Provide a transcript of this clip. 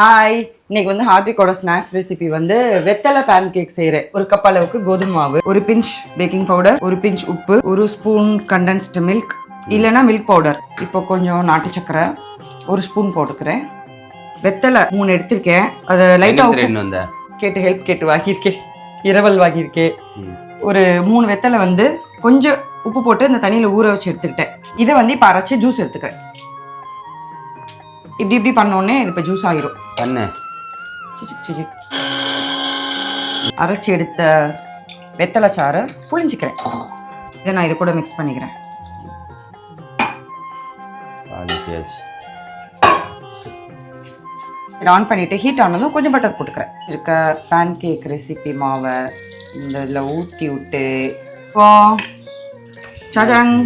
Hi, இன்னைக்கு வந்து ஹார்த்விக்கோட snacks recipe வந்து வெத்தலை பேன் கேக் செய்கிறேன். ஒரு கப் அளவுக்கு கோதுமை மாவு, ஒரு பிஞ்ச் பேக்கிங் பவுடர், ஒரு பிஞ்ச் உப்பு, ஒரு ஸ்பூன் கண்டென்ஸ்டு மில்க் இல்லைன்னா மில்க் பவுடர், இப்போ கொஞ்சம் நாட்டு சக்கரை ஒரு ஸ்பூன் போட்டுக்கிறேன். வெத்தலை 3 எடுத்திருக்கேன். அதை லைட்டாக கேட்டு ஹெல்ப் கேட்டு வாங்கியிருக்கேன், இரவல் வாங்கியிருக்கேன். ஒரு 3 வெத்தலை வந்து கொஞ்சம் உப்பு போட்டு இந்த தண்ணியில் ஊற வச்சு எடுத்துக்கிட்டேன். இதை வந்து இப்போ அரைச்சி ஜூஸ் எடுத்துக்கிறேன். இப்படி இப்படி பண்ணோடனே இது இப்போ ஜூஸ் ஆகிரும். அரைச்சி எடுத்த வெத்தலை சாறை புளிஞ்சிக்கிறேன். இதை நான் இது கூட மிக்ஸ் பண்ணிக்கிறேன். இதை ஆன் பண்ணிவிட்டு ஹீட் ஆனதும் கொஞ்சம் பட்டர் போட்டுக்கிறேன். இருக்க பேன் கேக் ரெசிபி மாவை இந்த இதில் ஊற்றி விட்டு சாஜாங்